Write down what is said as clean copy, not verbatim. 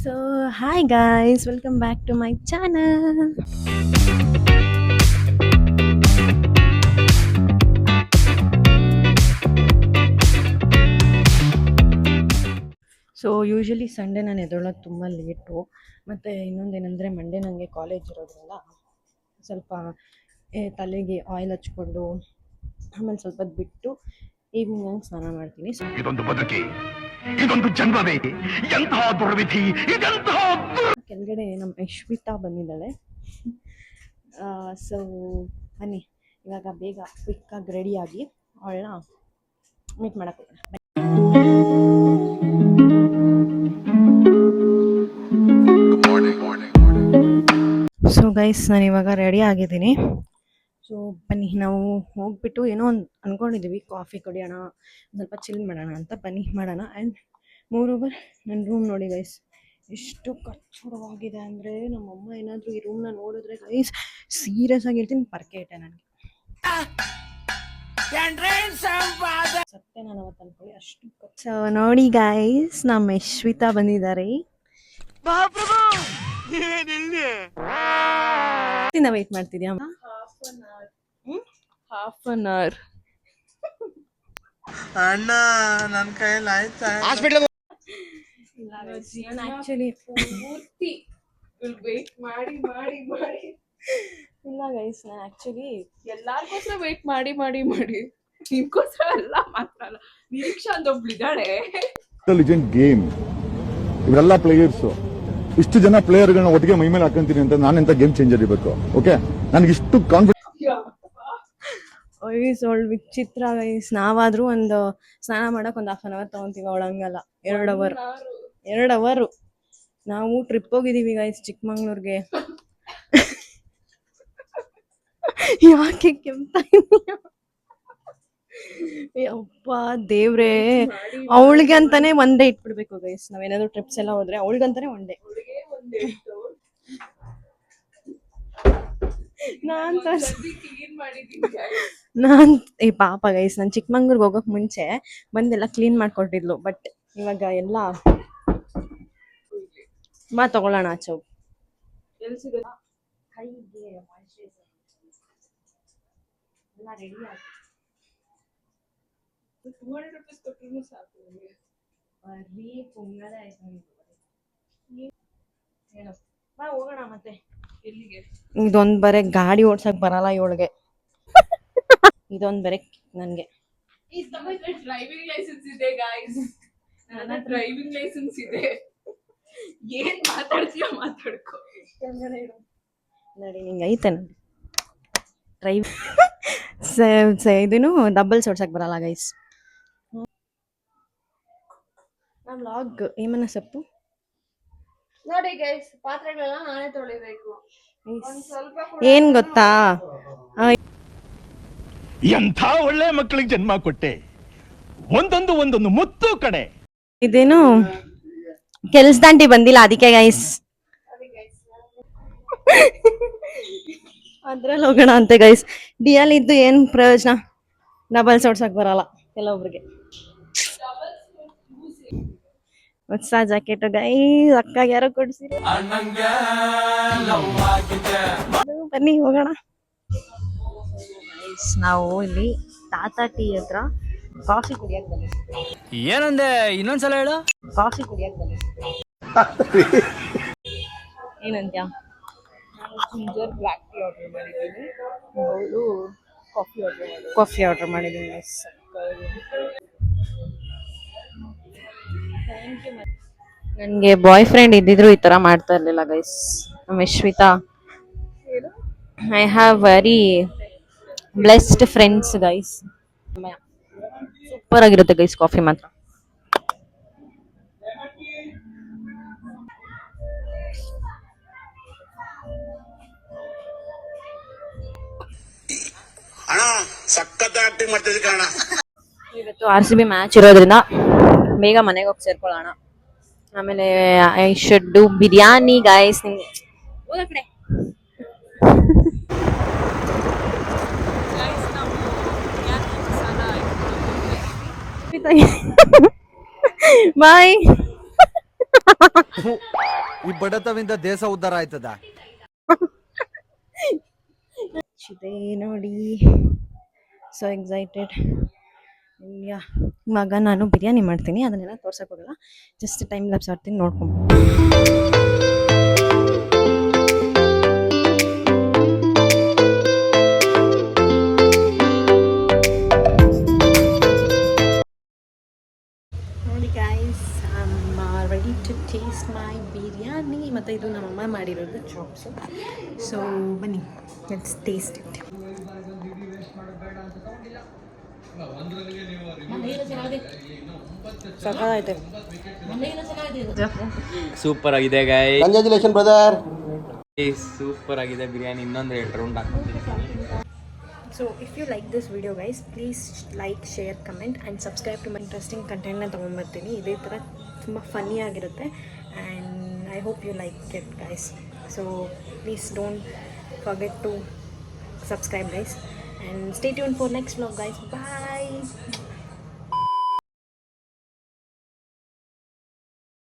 So, hi guys, welcome back to my channel. So usually Sunday ನಾನು ಎದ್ದೇಳೋದು ತುಂಬ late ಮತ್ತು ಇನ್ನೊಂದೇನೆಂದರೆ Monday ನನಗೆ college ಇರೋದ್ರಿಂದ ಸ್ವಲ್ಪ ತಲೆಗೆ ಆಯಿಲ್ ಹಚ್ಕೊಂಡು ಆಮೇಲೆ ಸ್ವಲ್ಪ ಹೊತ್ತು ಬಿಟ್ಟು ಈವ್ನಿಂಗ್ ಹಂಗೆ ಸ್ನಾನ ಮಾಡ್ತೀನಿ. ಇದೊಂದು ಬದುಕಿ, ಇದೊಂದು ಜನ್ಮವೇ, ಎಂತಹ ದುರ್ವಿಧಿ, ಇದೆಂತಹ ಕೆಳಗಡೆ ನಮ್ಮ ಯಶ್ವಿತಾ ಬಂದಿದ್ದಾಳೆ. ಸೊ ಬನ್ನಿ ಇವಾಗ ಬೇಗ ಕ್ವಿಕ್ಕಾಗಿ ರೆಡಿಯಾಗಿ ಅವಳನ್ನ ಮೀಟ್ ಮಾಡೋಕ್ಕೆ ಹೋಗೋಣ. ಸೊ ಗೈಸ್ ನಾನು ಇವಾಗ ರೆಡಿ ಆಗಿದ್ದೀನಿ. ಸೊ ಬನ್ನಿ ನಾವು ಹೋಗ್ಬಿಟ್ಟು ಏನೋ ಒಂದು ಅಂದ್ಕೊಂಡಿದ್ದೀವಿ, ಕಾಫಿ ಕುಡಿಯೋಣ, ಸ್ವಲ್ಪ ಚಿಲ್ ಮಾಡೋಣ ಅಂತ. ಬನ್ನಿ ಮಾಡೋಣ. ಆ್ಯಂಡ್ ಮೋರೋವರ್ ನನ್ನ ರೂಮ್ ನೋಡಿ ಗೈಸ್ ಎಷ್ಟು ಕಚ್ಚಡವಾಗಿದೆ ಅಂದರೆ, ನಮ್ಮಮ್ಮ ಏನಾದರೂ ಈ ರೂಮ್ನ ನೋಡಿದ್ರೆ ಗೈಸ್ ಸೀರಿಯಸ್ ಆಗಿ ಹೇಳ್ತೀನಿ ಪರ್ಕೆ ಇಟ್ಟೆ ನನಗೆ ಸತ್ತೆ ನಾನು ಅವತ್ತು ಅನ್ಕೊಳ್ಳಿ ಅಷ್ಟು. ಸೊ ನೋಡಿ ಗೈಸ್ ನಮ್ಮ ಯಶ್ವಿತಾ ಬಂದಿದ್ದಾರೆ. ವೇಟ್ ಮಾಡ್ತಿದ್ಯಾ? ಹಾಫ್ ಅನ್ ಅವರ್ ಅಣ್ಣ ನನ್ನ ಕೈಯಲ್ಲಿ ಆಯ್ತಾ? ಆಕ್ಚುಲಿ ವೇಟ್ ಮಾಡಿ ಮಾಡಿ ಮಾಡಿ ಇಲ್ಲ ಗೈಸ್, ನಾನು ಆಕ್ಚುಲಿ ಎಲ್ಲಾರ್ಗೋಸ್ಕರ ವೇಟ್ ಮಾಡಿ ಮಾಡಿ ಮಾಡಿ ನಿಮ್ಗೋಸ್ಕರ ಎಲ್ಲ ಮಾತ್ರ ಅಲ್ಲ, ನಿರೀಕ್ಷಾ ಅಂತ ಒಬ್ಳಿದ್ದಾಳೆ. ಇಂಟೆಲಿಜೆಂಟ್ ಗೇಮ್, ಇವರೆಲ್ಲ ಪ್ಲೇಯರ್ಸು. ಇಷ್ಟು ಜನ ಪ್ಲೇಯರ್ಗಳನ್ನ ಒಟ್ಟಿಗೆ ಮೈ ಮೇಲೆ ಹಾಕೊಂತೀನಿ ಅಂತ ನಾನೆಂತ ಗೇಮ್ ಚೇಂಜರ್ ಇರಬೇಕು. ಓಕೆ, ನನಗೆ ಇಷ್ಟು ಕಾನ್ಫಿಡೆನ್ಸ್. ವೈಸ್ ಅವಳು ವಿಚಿತ್ರ ಗೈಸ್. ನಾವಾದ್ರೂ ಒಂದು ಸ್ನಾನ ಮಾಡಕ್ ಒಂದು ಹಾಫ್ ಅನ್ ಅವರ್ ತಗೊಂತೀವಿ, ಅವಳು ಹಂಗಲ್ಲ 2 ಅವರ್. ನಾವು ಟ್ರಿಪ್ ಹೋಗಿದೀವಿ ಗೈಸ್ ಚಿಕ್ಕಮಂಗ್ಳೂರ್ಗೆ. ಯಾಕೆ ಕೆಮ್ತಾ ಇದೀಯ? ಅಪ್ಪ ದೇವ್ರೆ, ಅವಳಿಗೆ ಅಂತಾನೆ ಒನ್ ಡೇ ಇಟ್ಬಿಡ್ಬೇಕು ಗೈಸ್. ನಾವೇನಾದ್ರು ಟ್ರಿಪ್ಸ್ ಎಲ್ಲ ಹೋದ್ರೆ ಅವಳಿಗಂತಾನೆ ಒನ್ ಡೇ. ನಾನ್ ಪಾಪ ಗೈಸ್, ನಾನು ಚಿಕ್ಕಮಂಗ್ಳೂರ್ಗೆ ಹೋಗೋಕ್ ಮುಂಚೆ ಬಂದೆಲ್ಲ ಕ್ಲೀನ್ ಮಾಡ್ಕೊಟ್ಟಿದ್ಲು. ಬಟ್ ಇವಾಗ ಎಲ್ಲ ತಗೊಳ್ಳೋಣ ಆಚೆ ಹೋಗಿ. ರೆಡಿ ಆಗಿ ₹200 ಸಾಕು. ಪೊಂಗಲ್ ಆಯ್ತು. ಹೋಗೋಣ ಮತ್ತೆ. ಎಲ್ಲಿಗೆ? ಇದೊಂದ್ ಬರೆ ಗಾಡಿ ಓಡ್ಸಕ್ ಬರಲ್ಲ ಇವಳಿಗೆ. ಇದೊಂದ್ ಬರೆ ನನ್ಗೆ. ಡ್ರೈವಿಂಗ್ ಲೈಸೆನ್ಸ್ ಇದೆ ಗಾಯ್ಸ್, ನನ್ನ ಡ್ರೈವಿಂಗ್ ಲೈಸೆನ್ಸ್ ಇದೆ. ಏನ್ ಮಾತಾಡ್ತೀಯ ಮಾತಾಡ್ಕೊ. ನೋಡಿ ನಿಂಗೆ ಐತೆ ನೋಡಿ ಡ್ರೈವ್. ಇದನ್ನು ಡಬಲ್ಸ್ ಓಡ್ಸಕ್ ಬರಲ್ಲ ಗೈಸ್. ನಮ್ಮ ವ್ಲಾಗ್ ಏಮನ್ನ ಸೊಪ್ಪು ನೋಡಿ ಗೈಸ್, ಪಾತ್ರೆಗಳೆಲ್ಲ ನಾನೇ ತೊಳಿಬೇಕು. ಏನ್ ಗೊತ್ತಾ, ಎಂಥ ಒಳ್ಳೆ ಮಕ್ಕಳಿಗೆ ಜನ್ಮ ಕೊಟ್ಟೆ, ಒಂದೊಂದು ಮುತ್ತು ಕಡೆ. ಇದೇನು ಕೆಲ್ಸದಂಟಿ ಬಂದಿಲ್ಲ ಅದಕ್ಕೆ ಗೈಸ್, ಅದ್ರಲ್ಲಿ ಹೋಗೋಣ ಅಂತೆ ಗೈಸ್. ಡಿಯಲ್ ಇದ್ದು ಏನ್ ಪ್ರಯೋಜನ, ಡಬಲ್ಸ್ ಓಡ್ಸಕ್ ಬರಲ್ಲ ಕೆಲವೊಬ್ರಿಗೆ. ಹೊಸ ಜಾಕೆಟ್ ಗೈಸ್, ಅಕ್ಕಾಗ ಯಾರೋ ಕೊಡ್ಸಿರೋ. ಬನ್ನಿ ಹೋಗೋಣ. ನಾವು ಇಲ್ಲಿ ತಾತಾ ಟೀ ಹತ್ರ ಕಾಫಿ ಕುಡಿಯಕ್ ಬಂದಿದ್ವಿ. ಏನಂದೆ ಇನ್ನೊಂದ್ಸಲ ಹೇಳು. ಕಾಫಿ ಕುಡಿಯಕ್ ಬಂದಿದ್ವಿ. ಏನಂತ್ಯ? ಜಿಂಜರ್ ಬ್ಲ್ಯಾಕ್ ಟೀ ಆರ್ಡರ್ ಮಾಡಿದ್ದೀನಿ, ಅವಳು ಕಾಫಿ ಆರ್ಡರ್ ಮಾಡಿದ್ದೀನಿ ಗೈಸ್. ನನಗೆ ಬಾಯ್ ಫ್ರೆಂಡ್ ಇದ್ದಿದ್ರು ಈ ತರ ಮಾಡ್ತಾ ಇರ್ಲಿಲ್ಲ ಗೈಸ್. ನಮ್ಮ Yashvita, I have very blessed friends guys. Super ಆಗಿರುತ್ತೆ ಗೈಸ್ ಕಾಫಿ ಮಾತ್ರ. ಅಣ್ಣ ಸಖತ್ ಆಕ್ಟಿಂಗ್ ಮಾಡ್ತಿದ್ದೆ ಕಣ. ಇವತ್ತು RCB ಮ್ಯಾಚ್ ಇರೋದ್ರಿಂದ ಬೇಗ ಮನೆಗೆ ಹೋಗಿ ಸೇರ್ಕೊಳ್ಳೋಣ. ಆಮೇಲೆ I should do biryani guys. Bye. ಈ ಬಡತವಿಂದ ದೇಶ ಉದ್ಧಾರ ಆಯ್ತದ. ಇದೆ ನೋಡಿ, ಸೊ ಎಕ್ಸೈಟೆಡ್. ಯಾ, ಇವಾಗ ನಾನು ಬಿರಿಯಾನಿ ಮಾಡ್ತೀನಿ, ಅದನ್ನೆಲ್ಲ ತೋರ್ಸಕ್ಕೆ ಹೋಗಲ್ಲ, ಜಸ್ಟ್ ಟೈಮ್ ಲ್ಯಾಪ್ಸ್ ಆಡ್ತೀನಿ, ನೋಡ್ಕೊಂಡು. ನೋಡಿ guys, I am ready to taste my biryani. ಮತ್ತು ಇದು ನಮ್ಮಮ್ಮ ಮಾಡಿರೋದು ಚಾಪ್ಸು. ಸೊ ಬನ್ನಿ, ಲೆಟ್ಸ್ ಟೇಸ್ಟ್ ಇಟ್. ಸಖತ್ತಾಯ್ತು. ಸೂಪರ್ ಆಗಿದೆ ಗಾಯ್. Congratulation brother. ಸೂಪರ್ ಆಗಿದೆ ಬಿರಿಯಾನಿ. ಇನ್ನೊಂದು 2 ರೌಂಡ್ ಹಾಕ್ತೀನಿ. So if you like this video guys, please like, share, comment and subscribe to my interesting ಕಂಟೆಂಟ್ನ ತೊಗೊಂಬರ್ತೀನಿ. ಇದೇ ಥರ ತುಂಬ ಫನ್ನಿ ಆಗಿರುತ್ತೆ and I hope you like it guys. So please don't forget to subscribe guys and stay tuned for next vlog guys. Bye.